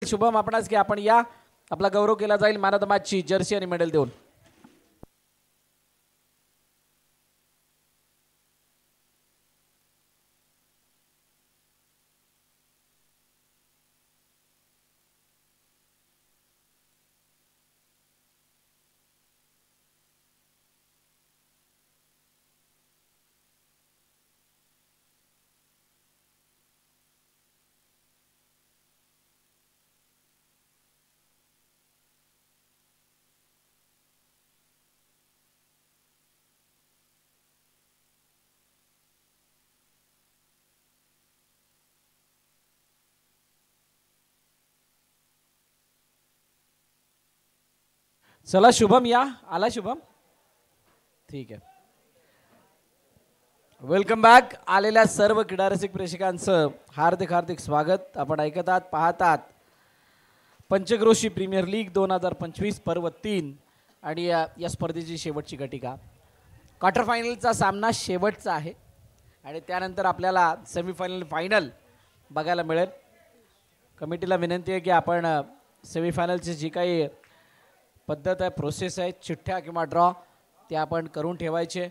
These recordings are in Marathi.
शुभम आपणास की आपण या आपला गौरव केला जाईल मॅन ऑफ द मॅच ची जर्सी आणि मेडल देऊन. चला शुभम या. आला शुभम. ठीक आहे. Welcome back. आलेल्या सर्व क्रीडा रसिक प्रेक्षकांचं हार्दिक हार्दिक स्वागत. आपण ऐकत आहात पाहतात पंचक्रोशी प्रीमियर लीग 2025 पर्व 3 आणि या स्पर्धेची शेवटची घटिका. क्वार्टर फायनलचा सामना शेवटचा आहे आणि त्यानंतर आपल्याला सेमीफायनल फायनल बघायला मिळेल. कमिटीला विनंती आहे की आपण सेमीफायनलची जी काही पद्धत आहे प्रोसेस आहे चिठ्ठ्या किंवा ड्रॉ ते आपण करून ठेवायचे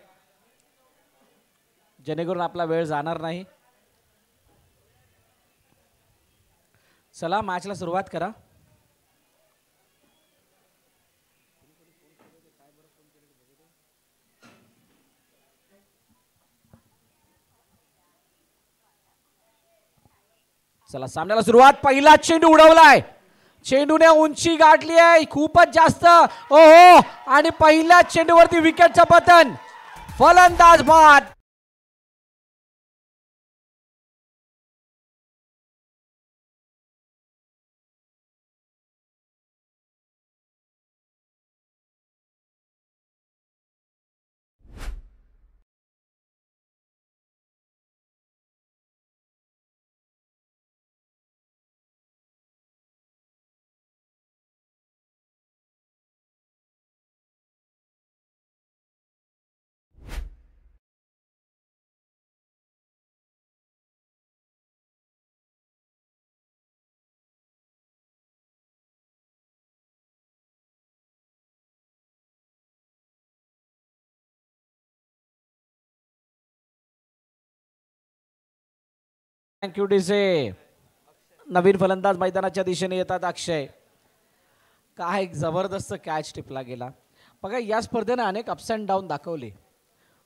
जेणेकरून आपला वेळ जाणार नाही. चला मॅचला सुरुवात करा. चला सामन्याला सुरुवात. पहिला चेंडू उडवलाय. चेंडूने उंची गाठली आहे खूपच जास्त. ओहो आणि पहिल्या चेंडूवरती विकेटचं पतन. फलंदाज बाद. Thank you DJ. नवीन फलंदाज मैदानाच्या दिशेने येतात अक्षय. काय एक जबरदस्त कॅच टिपला गेला. बघा या स्पर्धेने अनेक अप्स अँड डाऊन दाखवले.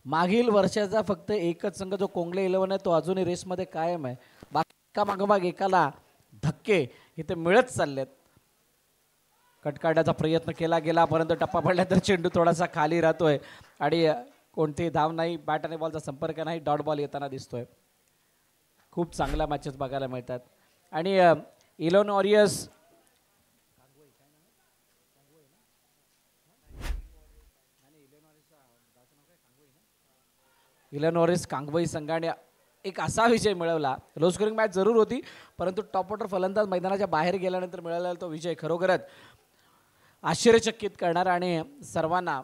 मागील वर्षाचा फक्त एकच संघ जो कोंगले 11 आहे तो अजूनही रेसमध्ये कायम आहे. बाकी एका मागोमाग एकाला धक्के इथे मिळत चाललेत. कट काढण्याचा प्रयत्न केला गेला परंतु टप्पा पडल्यानंतर चेंडू थोडासा खाली राहतोय आणि कोणतेही धाव नाही. बॅट आणि बॉलचा संपर्क नाही. डॉट बॉल येताना दिसतोय. खूप चांगल्या मॅचेस बघायला मिळतात आणि इलोन ऑरियस कांगवई संघाने एक असा विजय मिळवला. लो स्कोरिंग मॅच जरूर होती परंतु टॉप ऑर्डर फलंदाज मैदानाच्या बाहेर गेल्यानंतर मिळालेला तो विजय खरोखरच आश्चर्यचकित करणारा आणि सर्वांना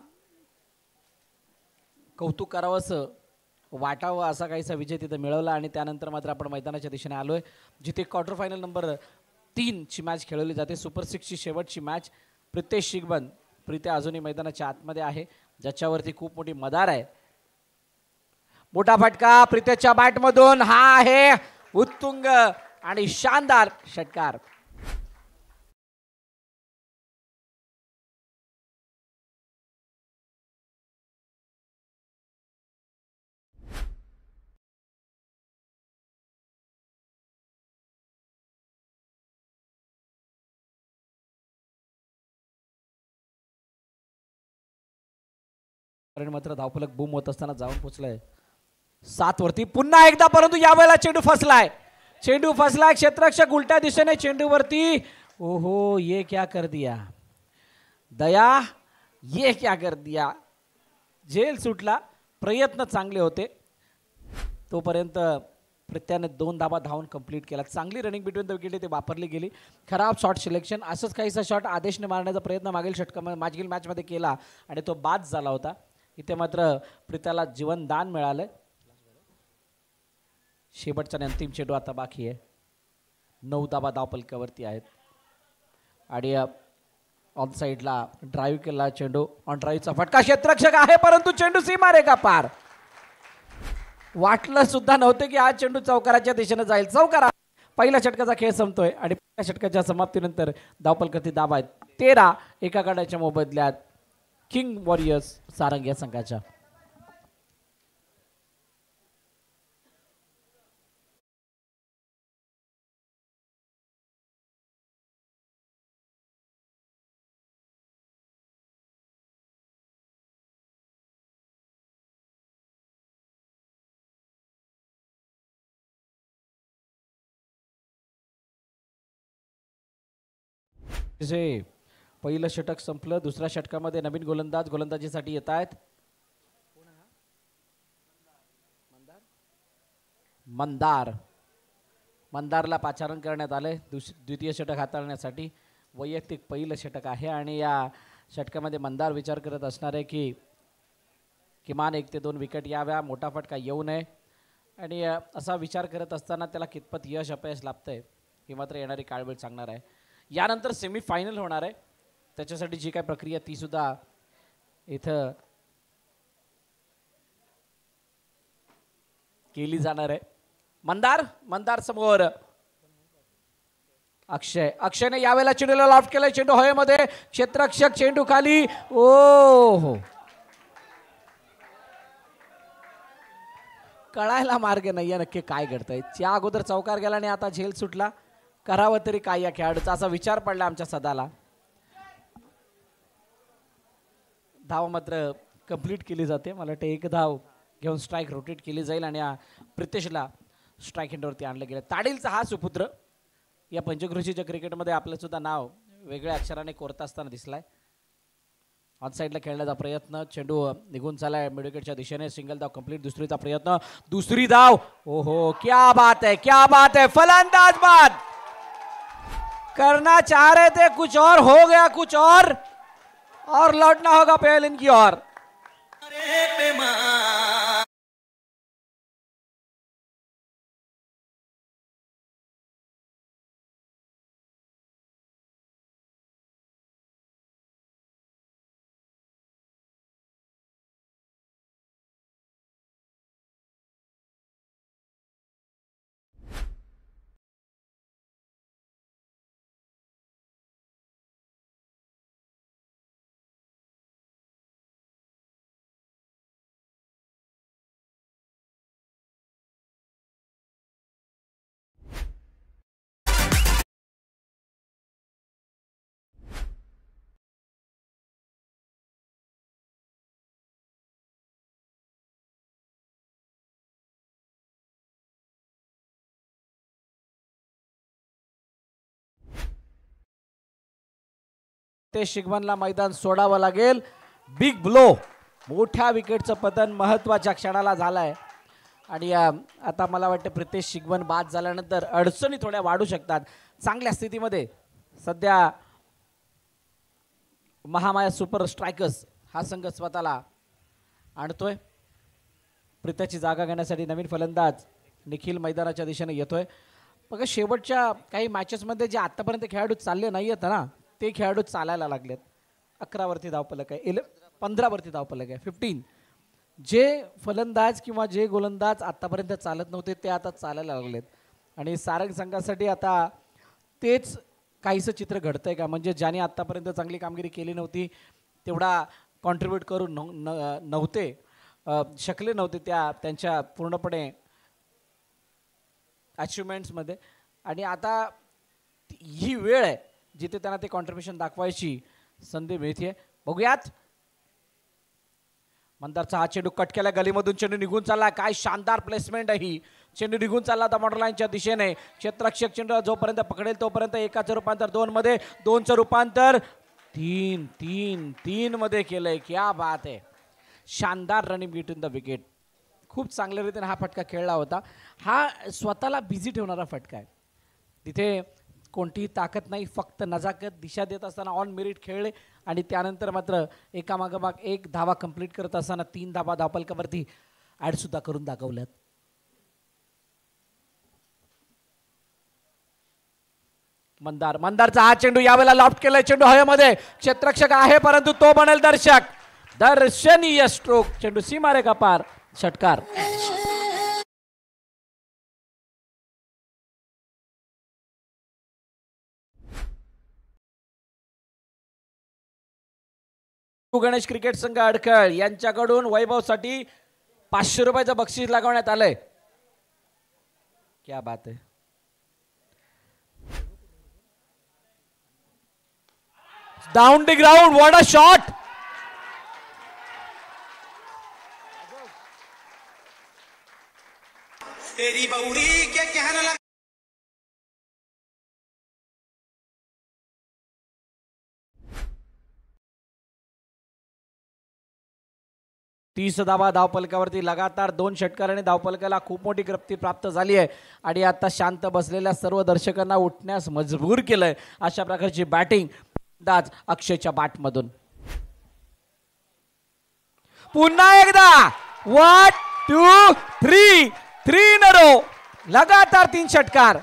कौतुक करावंसं वाटावं असा काहीसा विजय तिथे मिळवला. आणि त्यानंतर मात्र आपण मैदानाच्या दिशेने आलोय जिथे क्वार्टर फायनल नंबर 3 ची मॅच खेळवली जाते. सुपर 6 ची शेवटची मॅच. प्रितेश शिगबन प्रित्या अजूनही मैदानाच्या आतमध्ये आहे ज्याच्यावरती खूप मोठी मदार आहे. मोठा फटका प्रितेशच्या बॅटमधून. हा आहे उत्तुंग आणि शानदार षटकार. मात्र धावफलक बूम होत असताना जाऊन पोचलाय 7 वरती पुन्हा एकदा परंतु यावेळेला चेंडू फसलाय. चेंडू फसलाय. क्षेत्ररक्षक उलट्या दिशेने चेंडूवरती. ओहो ये क्या कर दिया दया. ये क्या कर दिया. झेल सुटला. प्रयत्न चांगले होते तोपर्यंत प्रत्याने 2 धावा धावून कंप्लीट केला. चांगली रनिंग बिटवीन द विकेट ते वापरली गेली. खराब शॉट सिलेक्शन. असंच काहीसा शॉट आदेशने मारण्याचा प्रयत्न मागील मॅचमध्ये केला आणि तो बाद झाला होता. इथे मात्र प्रित्याला जीवनदान मिळालंय. शेवटचा अंतिम चेंडू आता बाकी आहे. 9 धावा धावपलकावरती आहेत. आणि ऑन साईडला ड्राईव्ह केला चेंडू, ऑन ड्राईव्हचा फटका, क्षेत्ररक्षक आहे परंतु चेंडू सीमारेखा पार. वाटलं सुद्धा नव्हतं की हा चेंडू चौकाराच्या दिशेने जाईल. चौकारा. पहिल्या षटकाचा खेळ संपतोय आणि पहिल्या षटकाच्या समाप्तीनंतर धावफलकाची दाब आहेत 13 एका गडाच्या मोबदल्यात किंग वॉरियर्स सारंग या संघाच्या. पहिलं षटक संपलं. दुसऱ्या षटकामध्ये नवीन गोलंदाजीसाठी येत आहेत मंदारला पाचारण करण्यात आले द्वितीय षटक हाताळण्यासाठी. वैयक्तिक पहिलं षटक आहे आणि या षटकामध्ये मंदार विचार करत असणार आहे की किमान 1 ते 2 विकेट याव्या, मोठा फटका येऊ नये. आणि असा विचार करत असताना त्याला कितपत यश अपयश लाभतंय ही मात्र येणारी काळवेळ सांगणार आहे. यानंतर सेमीफायनल होणार आहे, त्याच्यासाठी जी काय प्रक्रिया ती सुद्धा इथं केली जाणार आहे. मंदार समोर अक्षयने यावेळेला चेंडूला लॉफ्ट केलाय. चेंडू हवेमध्ये, क्षेत्ररक्षक चेंडू खाली. ओ कळायला मार्ग नाहीये नक्की काय घडतंय. त्या अगोदर चौकार गेला आणि आता झेल सुटला. करावं तरी काय या खेळाडूचा असा विचार पडला आमच्या सदाला. धाव मात्र कंप्लीट केली जाते. मला वाटतं 1 धाव घेऊन स्ट्राईक रोटेट केली जाईल आणि प्रितेशला स्ट्राईक एंडवरती आणलं गेलं. ताडीलचा हा सुपुत्र या पंचक्रोशीच्या क्रिकेटमध्ये आपलं सुद्धा नाव वेगळ्या अक्षराने कोरता असताना दिसलाय. ऑन साईडला खेळण्याचा प्रयत्न, चेंडू निघून चालाय मिडविकेटच्या दिशेने. सिंगल धाव कंप्लीट. दुसरीचा प्रयत्न, दुसरी धाव. ओहो क्या बात है. फलंदाज बाद करना चाह रहे थे कुछ और, हो गया कुछ और लौटना होगा पेविलियन की ओर. ते शिगमनला मैदान सोडावं लागेल. बिग ब्लो, मोठ्या विकेटचं पतन महत्वाच्या क्षणाला झालंय. आणि आता मला वाटतं प्रितेश शिगमन बाद झाल्यानंतर अडचणी थोड्या वाढू शकतात. चांगल्या स्थितीमध्ये सध्या महामाया सुपर स्ट्रायकर्स हा संघ स्वतःला आणतोय. प्रितेशची जागा घेण्यासाठी नवीन फलंदाज निखिल मैदानाच्या दिशेने येतोय. बघा शेवटच्या काही मॅचेसमध्ये जे आतापर्यंत खेळाडू चालले नाही आहेत ना, ते खेळाडू चालायला लागलेत. 11 वरती धावफलक आहे, 15 वरती धावफलक आहे, 15. जे फलंदाज किंवा जे गोलंदाज आतापर्यंत चालत नव्हते ते आता चालायला लागलेत. आणि सारंग संघासाठी आता तेच काहीसं चित्र घडतंय का, म्हणजे ज्याने आतापर्यंत चांगली कामगिरी केली नव्हती, तेवढा कॉन्ट्रीब्यूट करू नव्हते शकले नव्हते त्यांच्या पूर्णपणे अचिव्हमेंट्समध्ये. आणि आता ही वेळ आहे जिथे त्यांना ते कॉन्ट्रीब्युशन दाखवायची संधी मिळते. बघूयात. मंदारचा हा चेंडू कट केला गलीमधून. चेंडू निघून चालला. काय शानदार प्लेसमेंट आहे ही. चेंडू निघून चालला आता बॉर्डर लाईनच्या दिशेने. क्षेत्ररक्षक चेंडू जोपर्यंत पकडेल तोपर्यंत 1चं रूपांतर 2 मध्ये, 2चं रूपांतर 3 मध्ये केलंय. क्या बात आहे. शानदार रनिंग बिटवीन द विकेट. खूप चांगल्या रीतीने हा फटका खेळला होता. हा स्वतःला बिझी ठेवणारा फटका आहे. तिथे कोणतीही ताकद नाही, फक्त नजाकत दिशा देत असताना ऑन मेरिट खेळले आणि त्यानंतर मात्र एकामागोमाग 1 धावा कंप्लीट करत असताना 3 धावा धावफलकावरती ॲड सुद्धा करून दाखवल्यात. मंदारचा हा चेंडू यावेळेला लॉफ्ट केलाय, चेंडू हवेमध्ये, क्षेत्ररक्षक आहे परंतु तो बनेल दर्शक. दर्शनीय स्ट्रोक, चेंडू सीमारेखा पार, षटकार. गणेश क्रिकेट संघ अडखळ यांच्याकडून वैभवसाठी 500 रुपयाचं बक्षीस लागवण्यात आलंय. क्या बात है. Down the ground, what a shot. तेरी बौरी क्या कहना लगा. 30 धावा धावपलकावरती लगातार 2 षटकाराने धावपलकाला खूप मोठी प्राप्ती प्राप्त झाली आहे आणि आता शांत बसलेल्या सर्व दर्शकांना उठण्यास मजबूर केलंय. अशा प्रकारची बॅटिंग दाज अक्षयच्या बॅटमधून. पुन्हा एकदा 1 2 3 इन अ रो, लगातार 3 षटकार.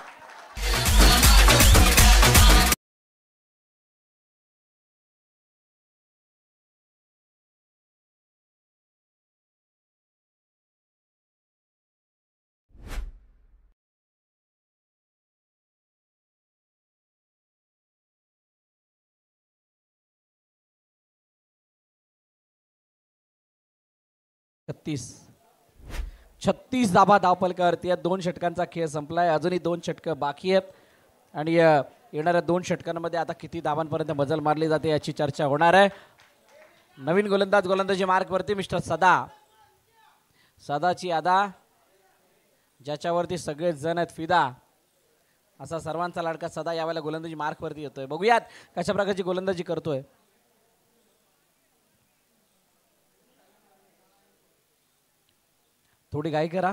छत्तीस धाबा धावपलकावरती या 2 षटकांचा खेळ संपलाय. अजूनही 2 षटकं बाकी आहेत आणि येणाऱ्या 2 षटकांमध्ये आता किती धावांपर्यंत मजल मारली जाते याची चर्चा होणार आहे. नवीन गोलंदाजी मार्कवरती मिस्टर सदाची अदा, ज्याच्यावरती सगळे जण आहेत फिदा, असा सर्वांचा लाडका सदा यावेळेला गोलंदाजी मार्कवरती येतोय. बघूयात कशा प्रकारची गोलंदाजी करतोय. थोडी घाई करा.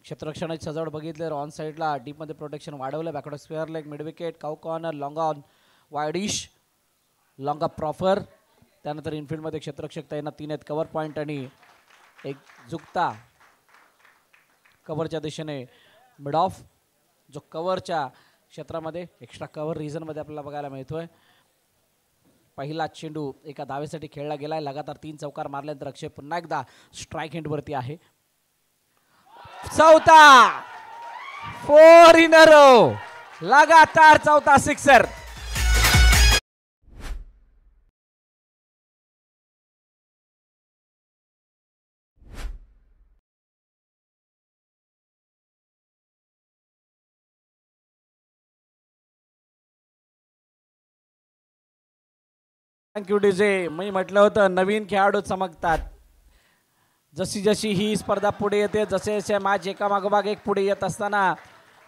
क्षेत्ररक्षणाची सजावट बघितले, ऑन साईडला डीप मध्ये प्रोटेक्शन वाढवलं, backward square leg, mid wicket, cow corner, long on, widish, long up proper. त्यानंतर इनफिल्ड मध्ये क्षेत्ररक्षक तैनात 3 आहेत, कव्हर पॉइंट आणि एक झुकता कव्हरच्या दिशेने मिड ऑफ, जो कव्हरच्या क्षेत्रामध्ये एक्स्ट्रा कव्हर रिजन मध्ये आपल्याला बघायला मिळतोय. पहिला चेंडू एका धावेसाठी खेळला गेलाय. लगातार 3 चौकार मारल्यानंतर अक्षय पुन्हा एकदा स्ट्राइक एंड वरती आहे. चौथा 4 इन अ रो, लगातार चौथा सिक्सर. Thank you DJ. मी म्हटलं होतं नवीन खेळाडू चमकतात. जशी जशी ही स्पर्धा पुढे येते, जसे जसे मॅच एकामागोमाग एक पुढे येत असताना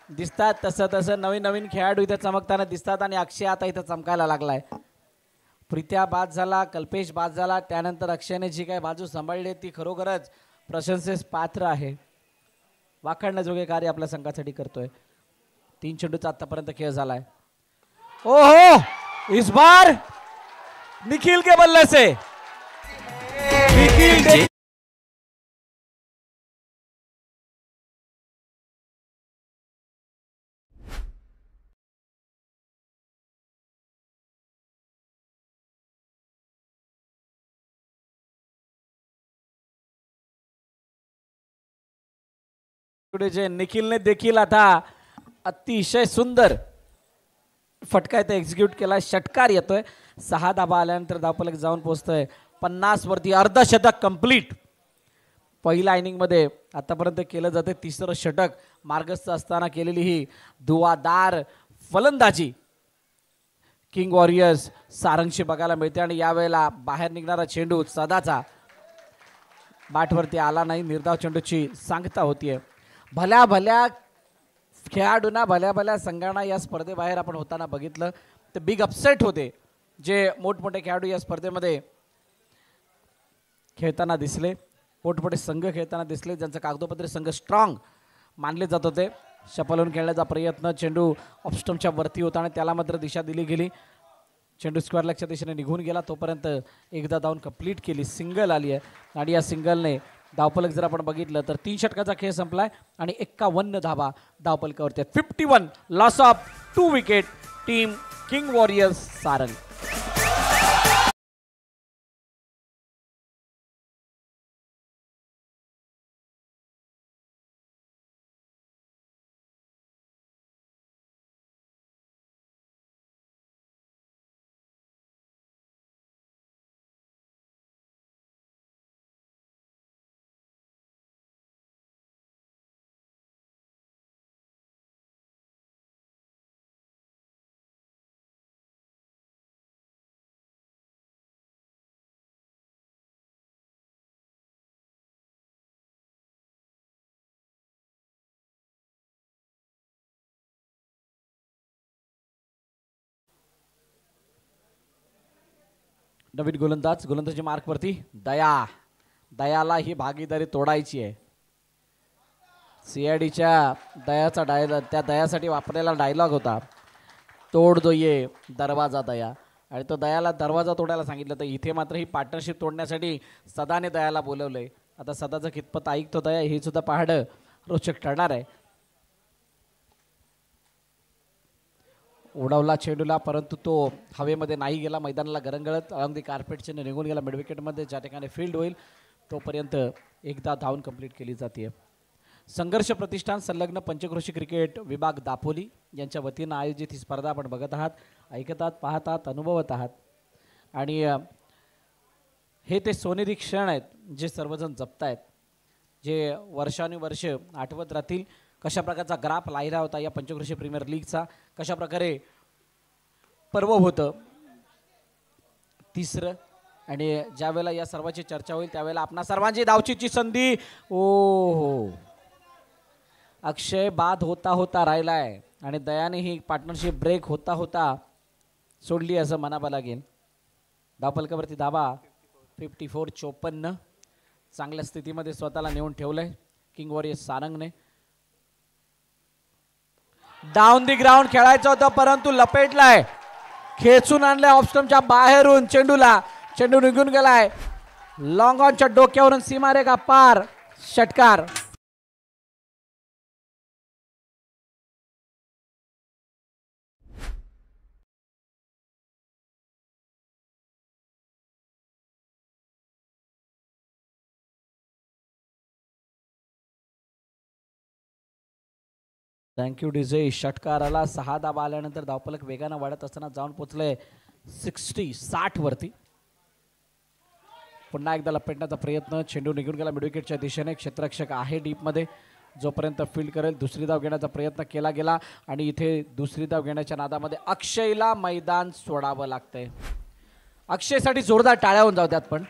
दिसतात, तसं तसं नवीन नवीन खेळाडू इथे चमकताना दिसतात आणि अक्षय आता इथं चमकायला लागलाय. प्रीत्या बाद झाला, कल्पेश बाद झाला, त्यानंतर अक्षयने जी काही बाजू सांभाळली ती खरोखरच प्रशंसेस पात्र आहे. वाखाणण्याजोगे कार्य आपल्या संघासाठी करतोय. 3 चेंडूचा आतापर्यंत खेळ झालाय. ओहो, इस बार निखिल के बल्ले से निखिल निखिलने देखील आता अतिशय सुंदर फटका इथे एक्झिक्यूट केला. षटकार येतोय. 6 धाबा आल्यानंतर धावफलक जाऊन पोहोचतोय 50 वरती. अर्धशतक कंप्लीट. पहिल्या इनिंग मध्ये आतापर्यंत केलं जाते 3रं षटक. मार्गस्थ असताना केलेली ही दुवादार फलंदाजी किंग वॉरियर्स सारंगशी बघायला मिळते आणि यावेळेला बाहेर निघणारा चेंडू सदाचा बॅटवरती आला नाही. निर्धाव चेंडूची सांगता होतीये. भल्या भल्या खेळाडूंना, भल्या भल्या संघांना या स्पर्धेबाहेर आपण होताना बघितलं तर बिग अपसेट होते. जे मोठमोठे खेळाडू या स्पर्धेमध्ये खेळताना दिसले, मोठमोठे संघ खेळताना दिसले, ज्यांचं कागदोपत्री संघ स्ट्रॉंग मानले जात होते. शपलून खेळण्याचा प्रयत्न, चेंडू ऑफस्टम्पच्या वरती होता आणि त्याला मात्र दिशा दिली गेली. चेंडू स्क्वेअर लेगच्या दिशेने निघून गेला. तोपर्यंत एकदा धावून कंप्लीट केली. सिंगल आली आहे आणि या सिंगलने धावफलक जर आपण बघितलं तर 3 षटकाचा खेळ संपलाय आणि 51 धावा धावफलकावरती आहेत. 51 loss of 2 wicket team King Warriors Sarang. नवीन गोलंदाजी मार्कवरती दयाला ही भागीदारी तोडायची आहे. सीआयडीच्या दयाचा त्या दयासाठी वापरलेला डायलॉग होता, तोड दो ये दरवाजा दया, आणि तो दयाला दरवाजा तोडायला सांगितलं. तर इथे मात्र ही पार्टनरशिप तोडण्यासाठी सदाने दयाला बोलवलंय. आता सदाचं कितपत ऐकतो दया हे सुद्धा पाहणं रोचक ठरणार आहे. उडवला चेंडूला परंतु तो हवेमध्ये नाही गेला, मैदानाला गरंगळत अलॉंग दी कार्पेटचे निघून गेला. मिड विकेटमध्ये ज्या ठिकाणी फील्ड होईल तोपर्यंत एकदा धावून कंप्लीट केली जाते. संघर्ष प्रतिष्ठान संलग्न पंचक्रोशी क्रिकेट विभाग दापोली यांच्या वतीनं आयोजित ही स्पर्धा आपण बघत आहात, ऐकत आहात, पाहत आहात, अनुभवत आहात. आणि हे ते सोनेरी क्षण आहेत जे सर्वजण जपतायत, जे वर्षानुवर्ष आठवत राहतील. कशा प्रकारचा ग्राफ लाहिला होता या पंचक्रोशी प्रीमियर लीगचा, कशा प्रकारे पर्व होतं तिसरं. आणि ज्या वेळेला या सर्वांची चर्चा होईल त्यावेळेला आपणा सर्वांची धावचीची संधी. ओ अक्षय बाद होता होता राहिलाय आणि दयाने ही पार्टनरशिप ब्रेक होता होता सोडली असं म्हणावं लागेल. धावफलकावरती धावा 54-54. चांगल्या स्थितीमध्ये स्वतःला नेऊन ठेवलंय किंग वॉरियर्स सारंगने. डाऊन दी ग्राउंड खेळायचं होतं परंतु लपेटलाय, खेचून आणलाय ऑफ स्टंपच्या बाहेरून चेंडूला. चेंडू निघून गेलाय लॉंग ऑनच्या डोक्यावरून सीमारेखा पार. षटकार. Thank you DJ. षटकार आला. 6 धावा आल्यानंतर धावफलक वेगानं वाढत असताना जाऊन पोचले 60 वरती. पुन्हा एकदा लपेटण्याचा प्रयत्न, चेंडू निघून गेला मिड विकेटच्या दिशेने. क्षेत्ररक्षक आहे डीपमध्ये, जोपर्यंत फील्ड करेल. दुसरी धाव घेण्याचा प्रयत्न केला गेला आणि इथे दुसरी धाव घेण्याच्या नादामध्ये अक्षयला मैदान सोडावं लागतंय. अक्षयसाठी जोरदार टाळ्या होऊन जाऊ द्यात. पण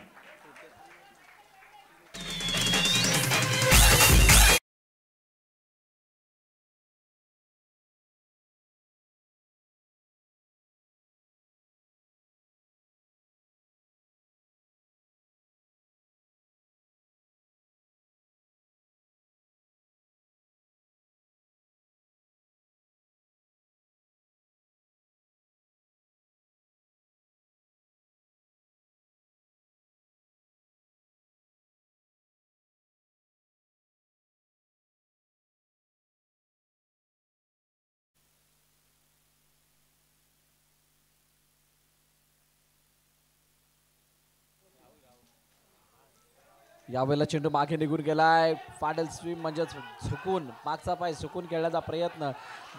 यावेळेला चेंडू मागे निघून गेलाय. पाडल स्विम म्हणजे झुकून मागचा पाय झुकून खेळण्याचा प्रयत्न.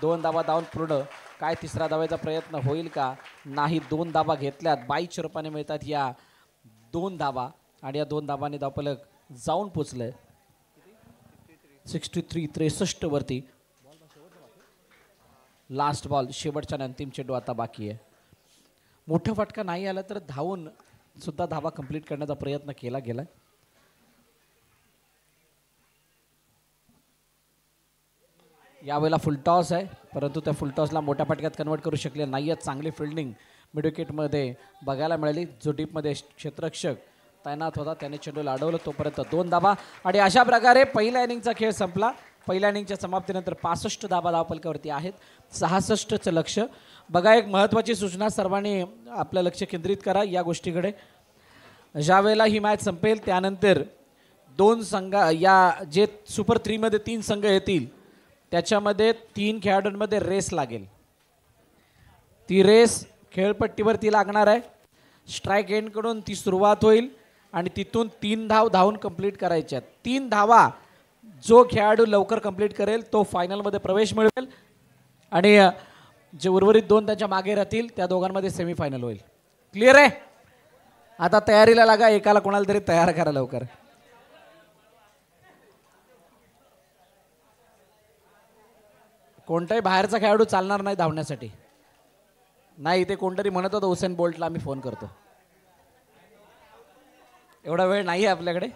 2 धावा धावून पूर्ण. काय तिसरा धावायचा प्रयत्न होईल का? नाही. 2 धावा घेतल्यात. 22 रुपयाने मिळतात या 2 धावा आणि या 2 धावांनी धावफलक जाऊन पोचलंय 63 वरती. लास्ट बॉल, शेवटच्या अंतिम चेंडू आता बाकी आहे. मोठा फटका नाही आला तर धावून सुद्धा धावा कंप्लीट करण्याचा प्रयत्न केला गेला. यावेळेला फुलटॉस आहे परंतु त्या फुलटॉसला मोठ्या फटक्यात कन्वर्ट करू शकले नाही आहेत. चांगली फिल्डिंग मिड विकेटमध्ये बघायला मिळाली. जो डीपमध्ये क्षेत्ररक्षक तैनात होता त्याने चेंडूला अडवलं. तोपर्यंत 2 धावा आणि अशा प्रकारे पहिल्या इनिंगचा खेळ संपला. पहिल्या इनिंगच्या समाप्तीनंतर 65 धावा धावफलकावरती आहेत. 66चं लक्ष. बघा, एक महत्त्वाची सूचना, सर्वांनी आपलं लक्ष केंद्रित करा या गोष्टीकडे. ज्या वेळेला ही मॅच संपेल त्यानंतर दोन संघ या जे सुपर 3 मध्ये 3 संघ येतील त्याच्यामध्ये 3 खेळाडूंमध्ये रेस लागेल. ती रेस खेळपट्टीवरती लागणार आहे. स्ट्राईक एंड कडून ती सुरुवात होईल आणि तिथून 3 धाव धावून कंप्लीट करायच्या. 3 धावा जो खेळाडू लवकर कंप्लीट करेल तो फायनलमध्ये प्रवेश मिळवेल आणि जे उर्वरित 2 त्यांच्या मागे राहतील त्या दोघांमध्ये सेमीफायनल होईल. क्लिअर आहे? आता तयारीला लागा. एकाला कोणाला तरी तयार करा लवकर. कोणताही बाहेरचा खेळाडू चालणार नाही धावण्यासाठी. नाही ते कोणतरी म्हणत होतं हुसेन बोल्टला आम्ही फोन करतो. एवढा वेळ नाही आहे आपल्याकडे.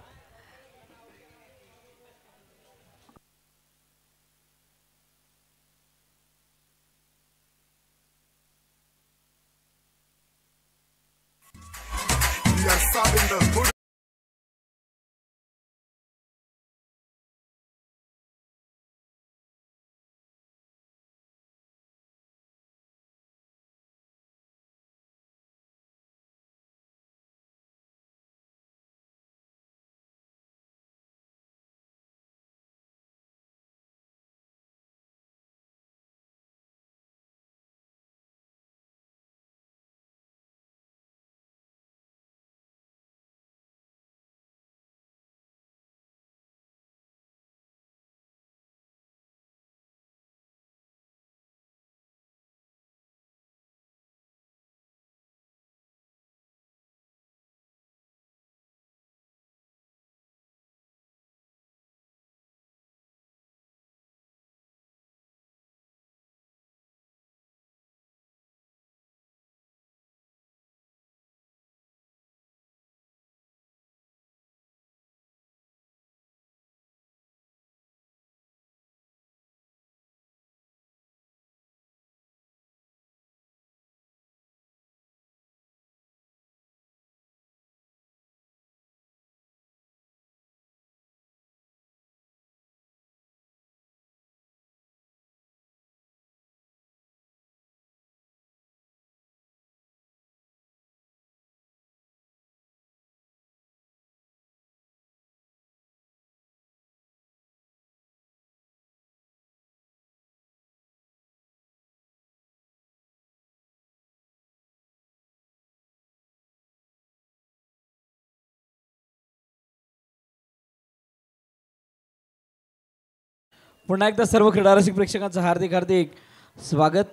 पुन्हा एकदा सर्व क्रीडारसिक प्रेक्षकांचं हार्दिक हार्दिक स्वागत.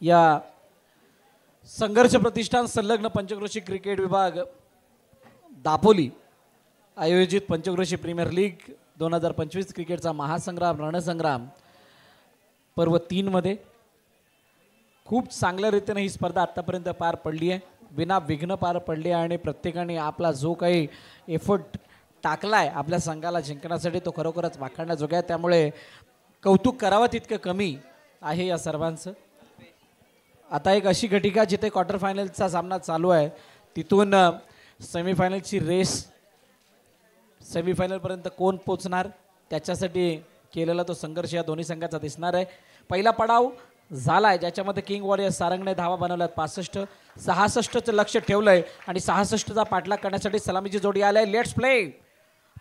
या संघर्ष प्रतिष्ठान संलग्न पंचक्रोशी क्रिकेट विभाग दापोली आयोजित पंचक्रोशी प्रीमियर लीग 2025 क्रिकेटचा महासंग्राम रणसंग्राम पर्व 3 मध्ये खूप चांगल्या रीतीने ही स्पर्धा आतापर्यंत पार पडली आहे. विना विघ्न पार पडली आहे आणि प्रत्येकाने आपला जो काही एफर्ट टाकलाय आपल्या संघाला जिंकण्यासाठी तो खरोखरच वाखाणण्याजोगा आहे. त्यामुळे कौतुक करावं तितकं कमी आहे या सर्वांचं. आता एक अशी घटिका जिथे क्वार्टर फायनलचा सामना चालू आहे तिथून सेमीफायनलची रेस सेमीफायनलपर्यंत कोण पोचणार त्याच्यासाठी केलेला तो संघर्ष या दोन्ही संघाचा दिसणार आहे. पहिला पडाव झालाय ज्याच्यामध्ये किंग वॉरियर सारंगने धावा बनवल्यात 65. 66चं लक्ष ठेवलंय आणि 66चा पाठलाग करण्यासाठी सलामीची जोडी आलाय. Let's play.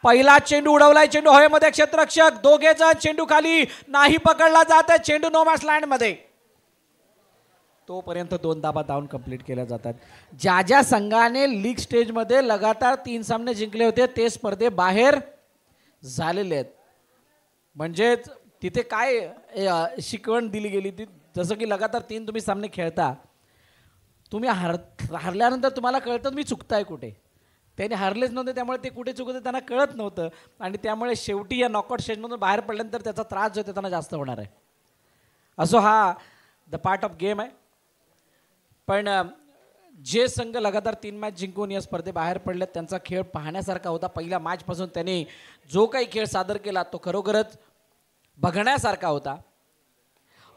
पहिला चेंडू उडवलाय. चेंडू हवेमध्ये क्षेत्ररक्षक दोघे जण चेंडू खाली नाही पकडला जात आहे. चेंडू नो मॅच लँड मध्ये तोपर्यंत 2 धावा धावून कंप्लीट केल्या जातात. ज्या ज्या संघाने लीग स्टेज मध्ये लगातार 3 सामने जिंकले होते ते स्पर्धे बाहेर झालेले आहेत. म्हणजेच तिथे काय शिकवण दिली गेली ती जसं की लगातार 3 तुम्ही सामने खेळता तुम्ही हरल्यानंतर तुम्हाला कळतं मी चुकताय कुठे. त्याने हरलेच नव्हते त्यामुळे ते कुठे चुकते त्यांना कळत नव्हतं आणि त्यामुळे शेवटी या नॉकआउट स्टेजमधून बाहेर पडल्यानंतर त्याचा त्रास जो त्यांना जास्त होणार आहे. असो हा द पार्ट ऑफ गेम आहे. पण जे संघ लगातार 3 मॅच जिंकून या स्पर्धे बाहेर पडले त्यांचा खेळ पाहण्यासारखा होता. पहिल्या मॅचपासून त्यांनी जो काही खेळ सादर केला तो खरोखरच बघण्यासारखा होता.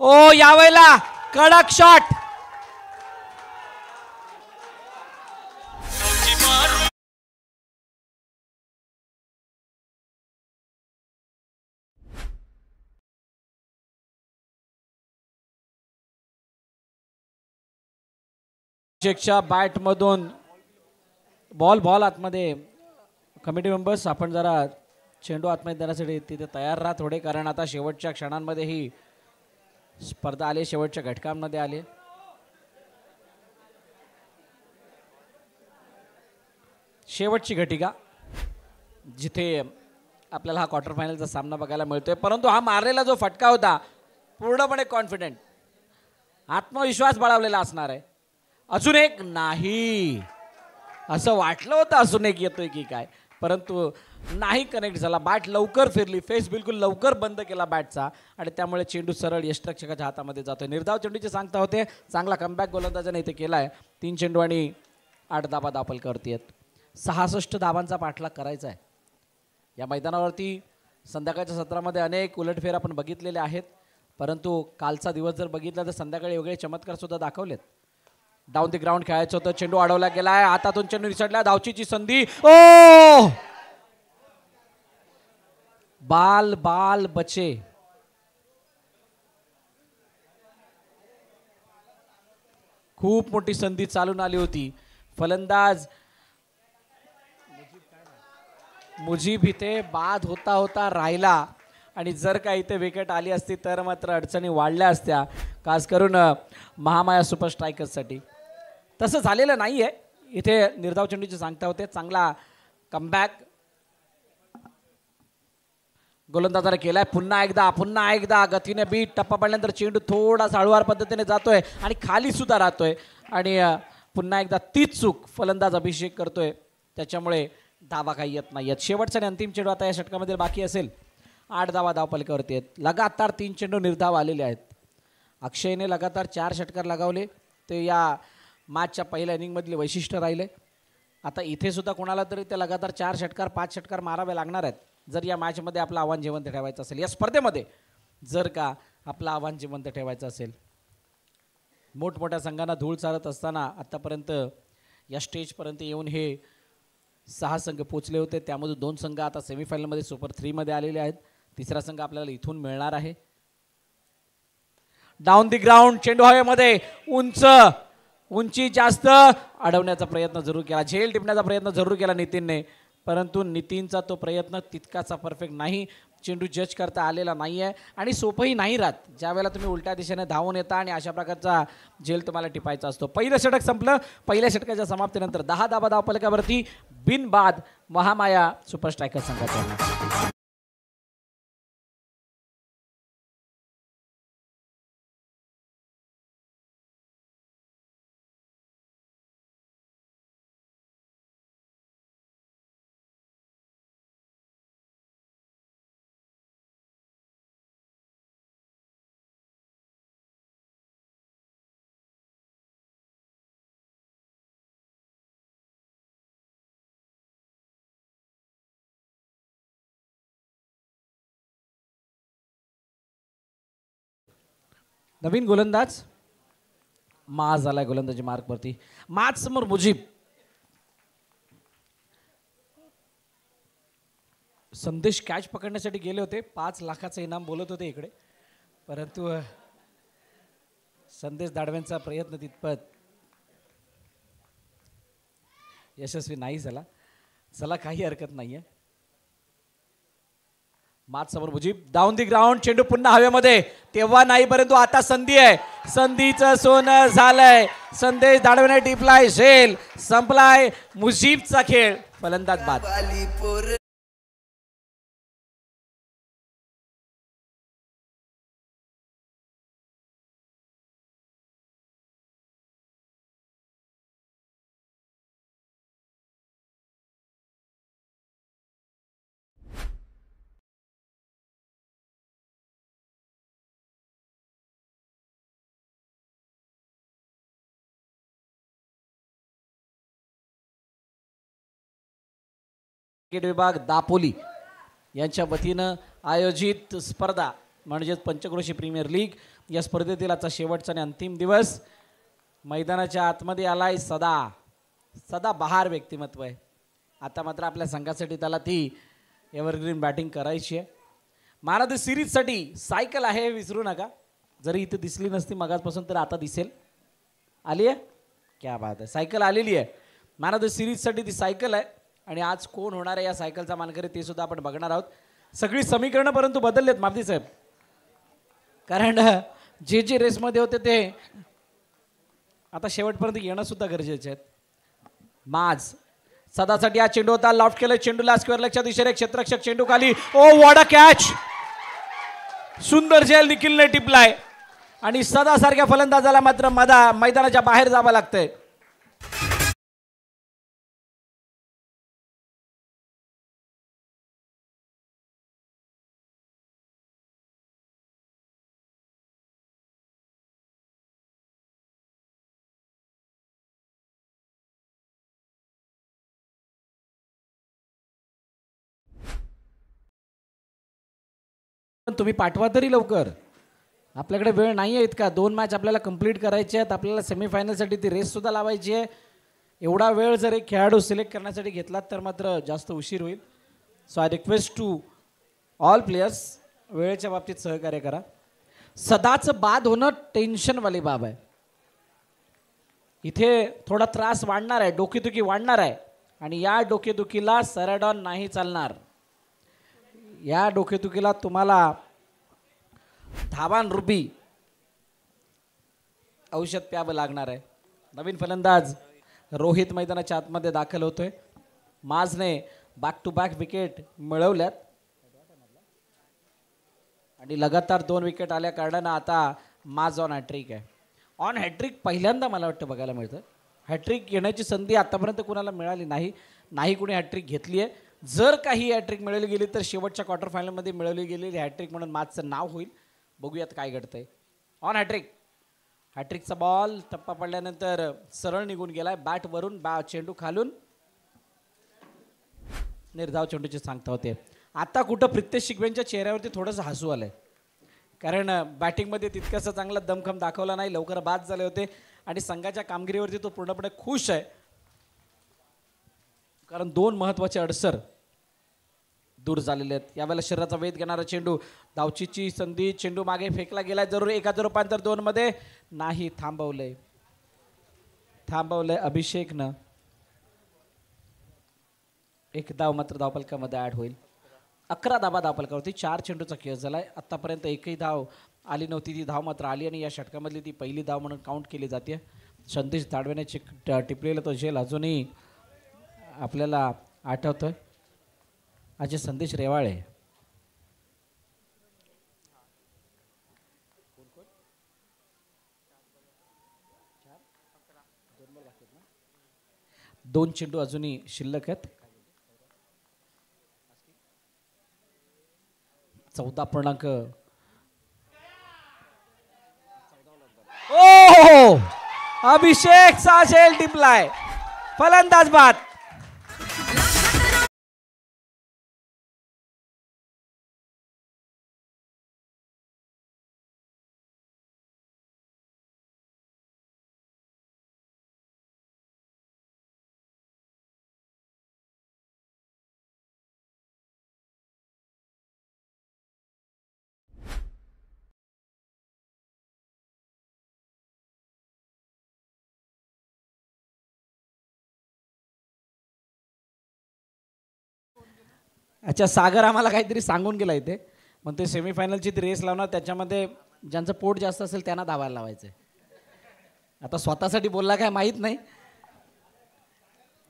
ओ यावेळेला कडक शॉट. बॅट मधून बॉल आतमध्ये कमिटी मेंबर्स आपण जरा चेंडू आतमध्ये देण्यासाठी तिथे तयार राहा थोडे, कारण आता शेवटच्या क्षणांमध्ये ही स्पर्धा आली, शेवटच्या घटकांमध्ये आली. शेवटची घटिका जिथे आपल्याला हा क्वार्टर फायनलचा सामना बघायला मिळतोय, परंतु हा मारलेला जो फटका होता पूर्णपणे कॉन्फिडेंट, आत्मविश्वास बळावलेला असणार आहे. अजून एक नाही, असं वाटलं होतं अजून एक येतोय की काय, परंतु नाही कनेक्ट झाला. बॅट लवकर फिरली, फेस बिलकुल लवकर बंद केला बॅटचा आणि त्यामुळे चेंडू सरळ यष्टिरक्षकाच्या हातामध्ये जातोय. निर्धाव चेंडूचे सांगता होते, चांगला कमबॅक गोलंदाजाने इथे केलाय. 3 चेंडू आणि 8 धाबा दाखल करतेत. 66 धाबांचा पाठलाग करायचा आहे. या मैदानावरती संध्याकाळच्या सत्रामध्ये अनेक उलटफेर आपण बघितलेले आहेत, परंतु कालचा दिवस जर बघितला तर संध्याकाळी वेगळे चमत्कार सुद्धा दाखवलेत. डाऊन द ग्राउंड खेळायचं होतं, चेंडू अडवला गेलाय, हातातून चेंडू निसटला, धावचीची संधी. ओ बाल बाल बचे. खूप मोठी संधी चालून आली होती. फलंदाज मुजीब इथे बाद होता होता राहिला आणि जर का इथे विकेट आली असती तर मात्र अडचणी वाढल्या असत्या, खास करून महामाया सुपर स्ट्रायकर्ससाठी. तसं झालेलं नाही आहे. इथे निर्धाव चेंडूचे सांगता होते, चांगला कमबॅक गोलंदाजाने केलाय. पुन्हा एकदा गतीने बीट टप्पा पडल्यानंतर चेंडू थोडासा हळूवार पद्धतीने जातोय आणि खाली सुद्धा राहतोय आणि पुन्हा एकदा तीच चूक फलंदाज अभिषेक करतोय, त्याच्यामुळे धावा काही येत नाही. शेवटचा आणि अंतिम चेंडू आता या षटकामध्ये बाकी असेल. 8 धावा धावपलकावरती आहेत. लगातार 3 चेंडू निर्धाव आलेले आहेत. अक्षयने लगातार 4 षटकार लगावले, ते या मॅचच्या पहिल्या इनिंगमधले वैशिष्ट्य राहिले. आता इथे सुद्धा कोणाला तरी ते लगातार 4 षटकार 5 षटकार मारावे लागणार आहेत जर या मॅचमध्ये आपलं आव्हान जिवंत ठेवायचं असेल, या स्पर्धेमध्ये जर का आपलं आव्हान जिवंत ठेवायचं असेल. मोठमोठ्या संघांना धूळ चालत असताना आतापर्यंत या स्टेजपर्यंत येऊन हे 6 संघ पोचले होते, त्यामध्ये 2 संघ आता सेमीफायनलमध्ये सुपर 3 मध्ये आलेले आहेत. तिसरा संघ आपल्याला इथून मिळणार आहे. डाऊन दी ग्राउंड चेंडू हवेमध्ये, उंची जास्त अडवण्याचा प्रयत्न जरूर केला, झेल टिपण्याचा प्रयत्न जरूर केला नितीनने, परंतु नितीनचा तो प्रयत्न तितकाचा परफेक्ट नाही. चेंडू जज करता आलेला नाही आहे आणि सोपंही नाही राहत ज्यावेळेला तुम्ही उलट्या दिशेने धावून येता आणि अशा प्रकारचा झेल तुम्हाला टिपायचा असतो. पहिलं षटक संपलं. पहिल्या षटकाच्या समाप्तीनंतर 10 धावा धावपलकावरती बिनबाद महामाया सुपर स्ट्रायकर संघाचा. नवीन गोलंदाज माज आलाय गोलंदाजी मार्कवरती. माज समोर मुजीब. संदेश कॅच पकडण्यासाठी गेले होते, 5 लाखाचं इनाम बोलत होते इकडे, परंतु संदेश दाडव्यांचा प्रयत्न तितपत यशस्वी नाही झाला. चला काही हरकत नाहीये. मात समोर मुजीब. डाऊन दी ग्राउंड चेंडू पुन्हा हवेमध्ये, तेव्हा नाही परंतु आता संधी आहे. संधीचं सोनं झालंय. संदेश दाडवेने टिपलाय, झेल संपलाय. मुजीबचा खेळ, फलंदाज बाद. क्रिकेट विभाग दापोली यांच्या वतीनं आयोजित स्पर्धा म्हणजेच पंचक्रोशी प्रीमियर लीग, या स्पर्धेतील आजचा शेवटचा आणि अंतिम दिवस. मैदानाच्या आतमध्ये आलाय सदा बहार व्यक्तिमत्व आहे. आता मात्र आपल्या संघासाठी त्याला ती एव्हरग्रीन बॅटिंग करायची आहे. मॅन ऑफ द सिरीजसाठी सायकल आहे, विसरू नका. जरी इथे दिसली नसती मगाचपासून तर आता दिसेल. आली आहे, क्या बात आहे, सायकल आलेली आहे. मॅन ऑफ द सिरीजसाठी ती सायकल आहे आणि आज कोण होणार आहे या सायकलचा मानकरी ते सुद्धा आपण बघणार आहोत। सगळी समीकरणं परंतु बदललेत माफती साहेब, कारण जे रेसमध्ये होते ते आता शेवटपर्यंत येणं सुद्धा गरजेचे आहेत। माज सदासाठी हा चेंडू होता, लॉफ्ट केलं चेंडूला स्क्वेअर लेगच्या दिशेने, क्षेत्ररक्षक चेंडू खाली, ओ व्हॉट अ कॅच, सुंदर झेल निखिलने टिपलाय आणि सदा सारख्या फलंदाजाला मात्र मैदानाच्या बाहेर जावं लागतंय। तुम्ही पाठवा तरी लवकर, आपल्याकडे वेळ नाही आहे इतका। 2 मॅच आपल्याला कंप्लीट करायचे आहेत, आपल्याला सेमीफायनलसाठी ती रेस सुद्धा लावायची आहे। एवढा वेळ जर एक खेळाडू सिलेक्ट करण्यासाठी घेतलात तर मात्र जास्त उशीर होईल। So I request to all players, वेळेच्या बाबतीत सहकार्य करा। सदाच बाद होणं टेन्शनवाली बाब आहे, इथे थोडा त्रास वाढणार आहे, डोकेदुखी वाढणार आहे आणि या डोकेदुखीला सॅराडॉन नाही चालणार। या डोकेदुखीला तुम्हाला धावान रूपी औषध प्यावं लागणार आहे। नवीन फलंदाज रोहित मैदानाच्या आतमध्ये दाखल होतोय। माजने बॅक टू बॅक विकेट मिळवल्यात आणि लगातार 2 विकेट आल्या कारणानं आता माज ऑन हॅट्रिक आहे। ऑन हॅट्रिक पहिल्यांदा मला वाटतं बघायला मिळतं। हॅट्रिक घेण्याची संधी आतापर्यंत कुणाला मिळाली नाही कुणी हॅट्रिक घेतली आहे। जर काही हॅट्रिक मिळवली गेली तर शेवटच्या क्वार्टर फायनलमध्ये मिळवली गेलेली हॅट्रिक म्हणून माजचं नाव होईल। बघूयात काय घडतंय। ऑन हॅट्रिक, हॅट्रिकचा बॉल टप्पा पडल्यानंतर सरळ निघून गेलाय, बॅट वरून चेंडू खालून निर्धाव चेंडूची सांगता होते। आता कुठं प्रितेश शिगवेंच्या चेहऱ्यावरती थोडंसं हसू आलंय, कारण बॅटिंगमध्ये तितकासा चांगला दमखम दाखवला नाही, लवकर बाद झाले होते आणि संघाच्या कामगिरीवरती तो पूर्णपणे खुश आहे, कारण 2 महत्त्वाचे अडसर दूर झालेले आहेत। यावेळेला शरीराचा वेध घेणारा चेंडू, धावचीची संधी, चेंडू मागे फेकला गेलाय, जरूर एकाचं रूपांतर 2 मध्ये नाही, थांबवलंय अभिषेकनं। एक धाव मात्र धावफलकामध्ये ऍड होईल। 11 धावा धावफलकावरती, 4 चेंडूचा खेळ झालाय। आतापर्यंत एकही धाव आली नव्हती, ती धाव मात्र आली आणि या षटकामधली ती पहिली धाव म्हणून काउंट केली जाते। संदेश दाडवेने टिपलेला तो झेल अजूनही आपल्याला आठवतोय। अजय संदेश रेवाळे, दोन चेंडू अजूनही शिल्लक आहेत। 14 ओ अभिषेकचा झेल टिपलाय, फलंदाज बाद। अच्छा, सागर आम्हाला काहीतरी सांगून गेला इथे, मग ते सेमीफायनलची ती रेस लावणार, त्याच्यामध्ये ज्यांचं पोट जास्त असेल त्यांना धावायला लावायचं। आता स्वतःसाठी बोलला काय माहीत नाही।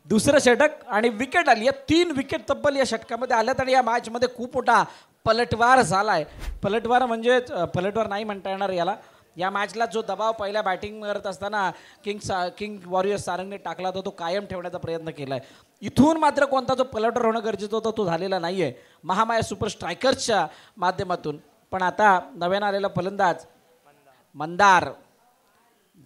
दुसरं षटक आणि विकेट आली, या 3 विकेट तब्बल या षटकामध्ये आल्यात आणि या मॅचमध्ये खूप मोठा पलटवार झालाय। पलटवार म्हणजे पलटवार नाही म्हणता येणार याला। या मॅचला जो दबाव पहिल्या बॅटिंग करत असताना किंग वॉरियर्स सारंगने टाकला होता तो कायम ठेवण्याचा प्रयत्न केलाय। इथून मात्र कोणता जो पलटवार होणं गरजेचं होतं तो झालेला नाहीये महामाया सुपर स्ट्रायकर्सच्या माध्यमातून। पण आता नव्यानं आलेला फलंदाज मंदार,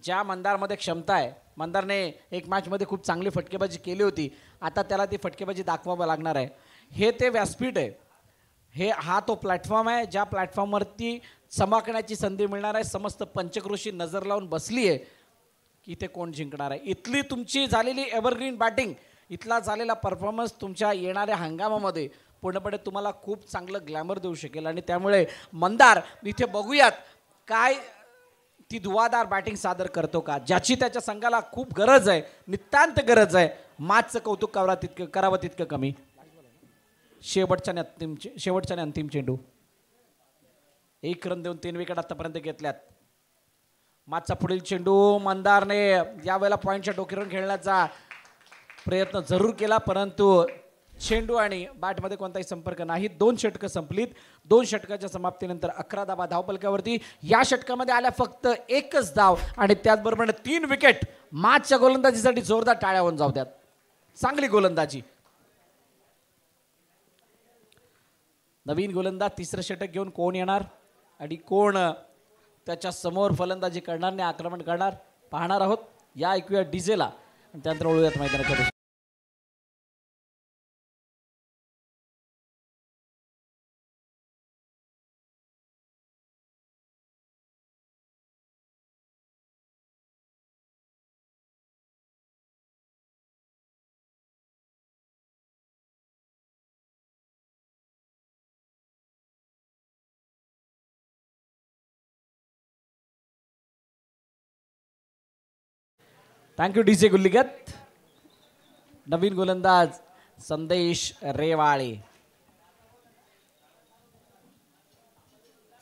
ज्या मंदारमध्ये क्षमता आहे, मंदारने एक मॅचमध्ये खूप चांगली फटकेबाजी केली होती, आता त्याला ती फटकेबाजी दाखवावं लागणार आहे। हे ते व्यासपीठ आहे, हा तो प्लॅटफॉर्म आहे ज्या प्लॅटफॉर्मवरती चमकण्याची संधी मिळणार आहे। समस्त पंचक्रोशी नजर लावून बसली आहे की ते कोण जिंकणार आहे। इथली तुमची झालेली एव्हरग्रीन बॅटिंग, इथला झालेला परफॉर्मन्स तुमच्या येणाऱ्या हंगामामध्ये पूर्णपणे तुम्हाला खूप चांगलं ग्लॅमर देऊ शकेल आणि त्यामुळे मंदार इथे बघूयात काय ती धुवाधार बॅटिंग सादर करतो का, ज्याची त्याच्या संघाला खूप गरज आहे, नितांत गरज आहे। माचचं कौतुक करावं तितकं कमी. शेवटच्या आणि अंतिम चेंडू. 1 रन देऊन 3 विकेट आतापर्यंत घेतल्यात. माचचा पुढील चेंडू मंदारने यावेळेला पॉईंटच्या डोक्यावरून खेळण्याचा प्रयत्न जरूर केला, परंतु चेंडू आणि बॅटमध्ये कोणताही संपर्क नाही. 2 षटकं संपलीत. 2 षटकाच्या समाप्तीनंतर 11 धावा धावपलकावरती. या षटकामध्ये आल्या फक्त 1च धाव आणि त्याचबरोबर 3 विकेट. माचच्या गोलंदाजीसाठी जोरदार टाळ्या होऊन जाऊ द्यात. चांगली गोलंदाजी. नवीन गोलंदाज तिसरं षटक घेऊन कोण येणार आणि कोण त्याच्या समोर फलंदाजी करणार नाही आक्रमण करणार पाहणार आहोत. या ऐकूया डीजेला आणि त्यानंतर वळूयात मैदानाच्या. Thank you DJ गुल्लीगत. नवीन गोलंदाज संदेश रेवाळे.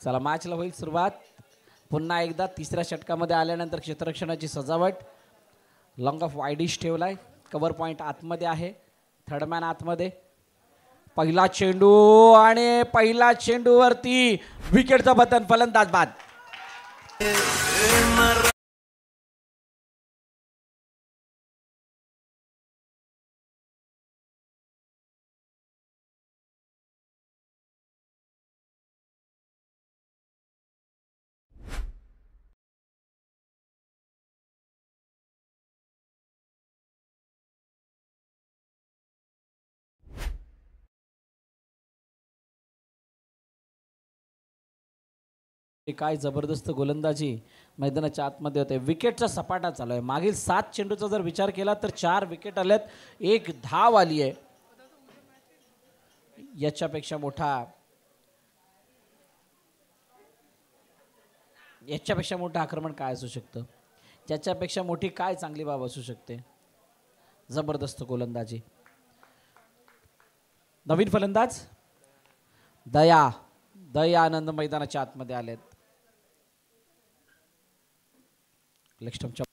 चला मॅचला होईल सुरुवात. पुन्हा एकदा तिसऱ्या षटकामध्ये आल्यानंतर क्षेत्ररक्षणाची सजावट. लॉंग ऑफ वाईडिश ठेवलाय. कव्हर पॉईंट आतमध्ये आहे. थर्डमॅन आतमध्ये. पहिला चेंडू आणि पहिला चेंडूवरती विकेटचं बटन. फलंदाज बाद. काय जबरदस्त गोलंदाजी मैदानाच्या आतमध्ये होते. विकेटचा सपाटा चालू आहे. मागील 7 चेंडूचा जर विचार केला तर 4 विकेट आल्यात. 1 धाव आली आहे. याच्यापेक्षा मोठं आक्रमण काय असू शकतं. त्याच्यापेक्षा मोठी काय चांगली बाब असू शकते. जबरदस्त गोलंदाजी. नवीन फलंदाज दयानंद मैदानाच्या आतमध्ये आलेत. लेगस्टंपच्या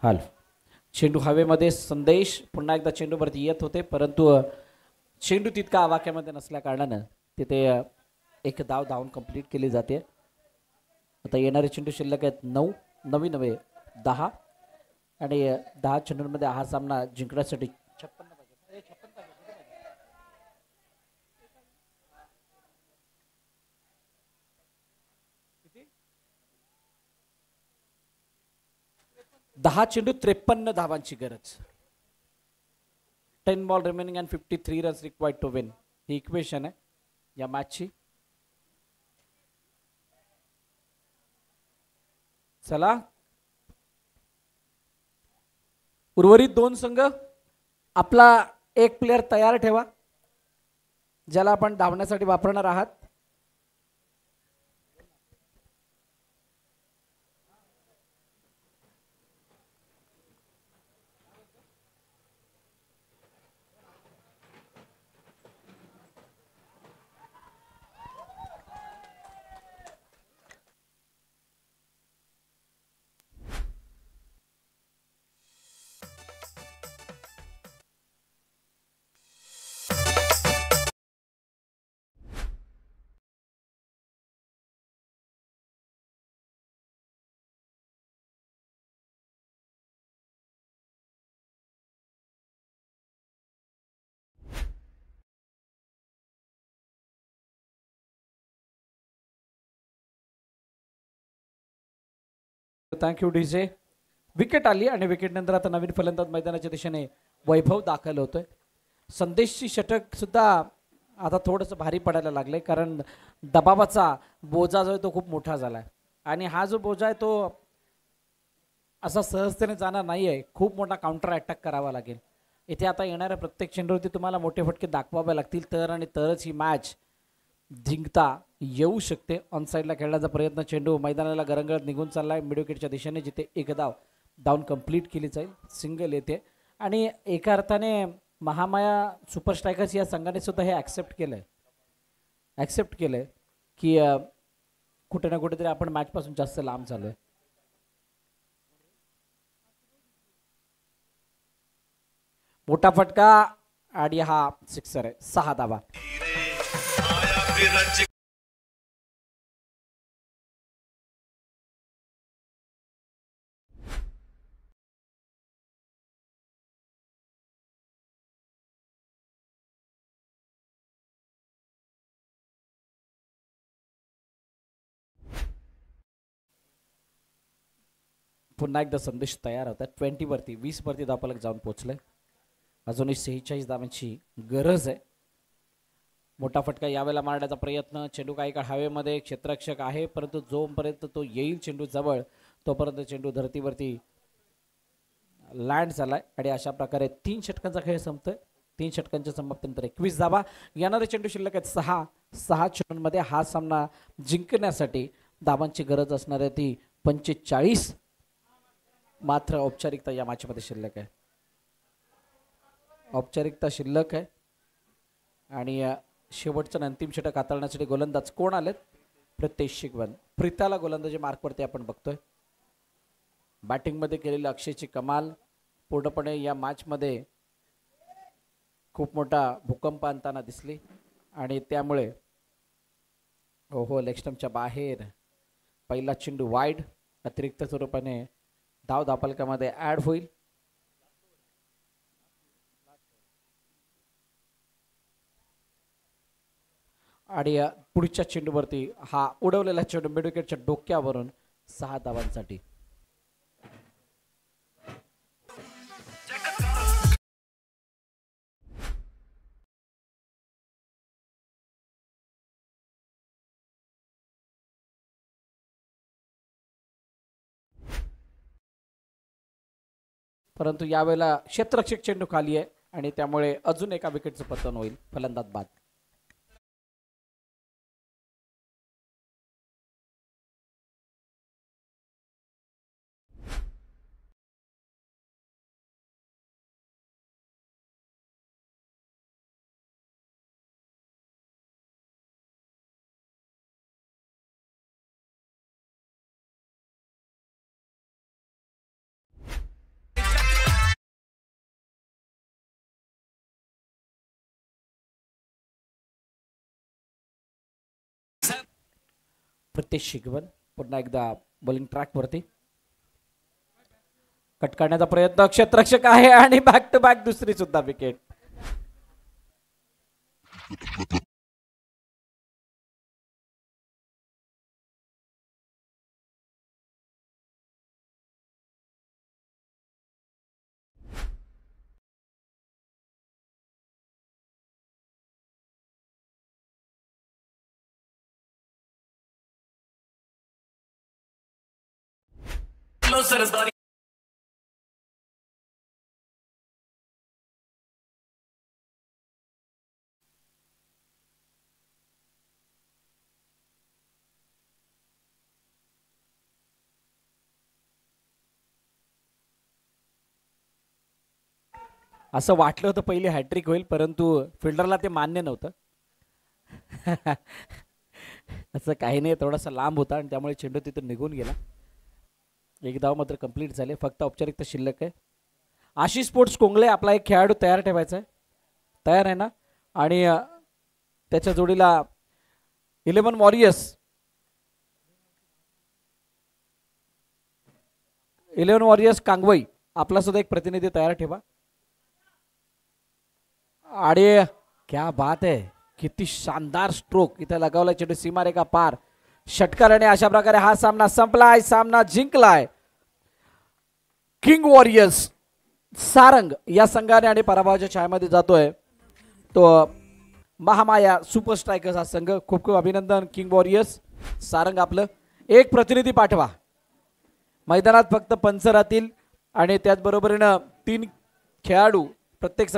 हाल. चेंडू हवेमध्ये. संदेश पुन्हा एकदा चेंडूवरती येत होते, परंतु चेंडू तितका आवाक्यामध्ये नसल्या कारणानं तिथे 1 धाव धावून कंप्लीट केली जाते. आता येणारे चेंडू शिल्लक आहेत 9. 9 10 आणि 10 चेंडूंमध्ये हा सामना जिंकण्यासाठी 10 चेंडू 53 धावांची गरज. 10 ball remaining and 53 runs required to win. ही इक्वेशन आहे या मॅचची. चला उर्वरित 2 संघ आपला 1 प्लेयर तयार ठेवा ज्याला आपण धावण्यासाठी वापरणार आहात. Thank you DJ. विकेट आली आणि विकेट नंतर आता नवीन फलंदाज मैदानाच्या दिशेने वैभव दाखल होतोय. संदेशची षटक सुद्धा आता थोडंसं भारी पडायला लागले कारण दबावाचा बोजा जो आहे तो खूप मोठा झालाय. आणि हा जो बोजा आहे तो असा सहजतेने जाणार नाही आहे, खूप मोठा काउंटर अटॅक करावा लागेल. इथे आता येणाऱ्या प्रत्येक चेंडूवरती तुम्हाला मोठे फटके दाखवावे लागतील, तर आणि तरच ही मॅच जिंकता येऊ शकते. ऑन साईडला खेळण्याचा प्रयत्न, चेंडू मैदानाला गरंगळत निघून चाललाय मिड विकेटच्या दिशेने, जिथे एक डाऊन कंप्लीट केली जाईल, सिंगल येते. आणि एका अर्थाने महामाया सुपर स्ट्रायकर्स या संघाने सुद्धा हे ॲक्सेप्ट केलंय की कुठे ना कुठेतरी आपण मॅचपासून जास्त लांब झालोय. मोठा फटका आणि हा सिक्सर आहे, 6 धावा. पुन्हा एकदा संदेश तयार होता. 20 वरती 20 वरती धावफलक जाऊन पोहोचले. अजूनही 46 धावांची गरज आहे. मोठा फटका यावेळेला मारण्याचा प्रयत्न, चेंडू काही काळ हवेमध्ये, क्षेत्ररक्षक आहे परंतु जोपर्यंत तो येईल चेंडू जवळ तोपर्यंत चेंडू धर्तीवरती लँड झालाय. आणि अशा प्रकारे 3 षटकांचा खेळ संपतोय. 3 षटकांच्या समाप्तीनंतर 21 धावा. येणारे चेंडू शिल्लक आहेत 6 चेंडूंमध्ये. हा सामना जिंकण्यासाठी धावांची गरज असणार आहे ती 45 मात्र औपचारिकता या मॅचमध्ये शिल्लक आहे. औपचारिकता शिल्लक आहे आणि शेवटचं अंतिम षटक हाताळण्यासाठी गोलंदाज कोण आलेत? प्रितेश शिगवन. प्रिताला गोलंदाजी मार्कवरती आपण बघतोय. बॅटिंगमध्ये केलेली अक्षयची कमाल पूर्णपणे या मॅचमध्ये खूप मोठा भूकंप आणताना दिसली आणि त्यामुळे लेग स्टंपच्या बाहेर पहिला चेंडू वाईड अतिरिक्त स्वरूपाने धावफलकामध्ये ऍड होईल. आणि पुढच्या चेंडूवरती हा उडवलेला चेंडू मिड विकेटच्या डोक्यावरून 6 धावांसाठी. परंतु यावेळेला क्षेत्ररक्षक चेंडू खाली आहे आणि त्यामुळे अजून एका विकेटचं पतन होईल. फलंदाज बाद. प्रितेश शिगवन पुन्हा एकदा बॉलिंग ट्रॅक वरती. कट करण्याचा प्रयत्न, क्षेत्ररक्षक आहे आणि बॅक टू बॅक दुसरी सुद्धा विकेट. असं वाटलं होतं पहिले हॅट्रिक होईल परंतु फिल्डरला ते मान्य नव्हतं. असं काही नाही, थोडासा लांब होता आणि त्यामुळे चेंडू तिथून निघून गेला. एक धाव मात्र कंप्लीट झाले. फक्त औपचारिकता शिल्लक आहे. आशिष स्पोर्ट्स कोंगळे आपला एक खेळाडू तयार ठेवायचा आहे. तयार आहे ना? आणि त्याच्या जोडीला 11 वॉरियर्स कांगवई आपला सुद्धा एक प्रतिनिधी तयार ठेवा. आणि क्या बात आहे, किती शानदार स्ट्रोक इथे लगावला चेंडू सीमारेखा पार. षटकार आणि अशा प्रकारे हा सामना संपलाय, सामना जिंकलाय किंग वॉरियर्स सारंग या संघाने. आणि पराभवाच्या छायेमध्ये जातोय तो महामाया सुपर स्ट्रायकर्स हा संघ. खूप खूप अभिनंदन किंग वॉरियर्स सारंग आपलं. एक प्रतिनिधी पाठवा. मैदानात फक्त पंच राहतील आणि त्याचबरोबरीनं 3 खेळाडू प्रत्येक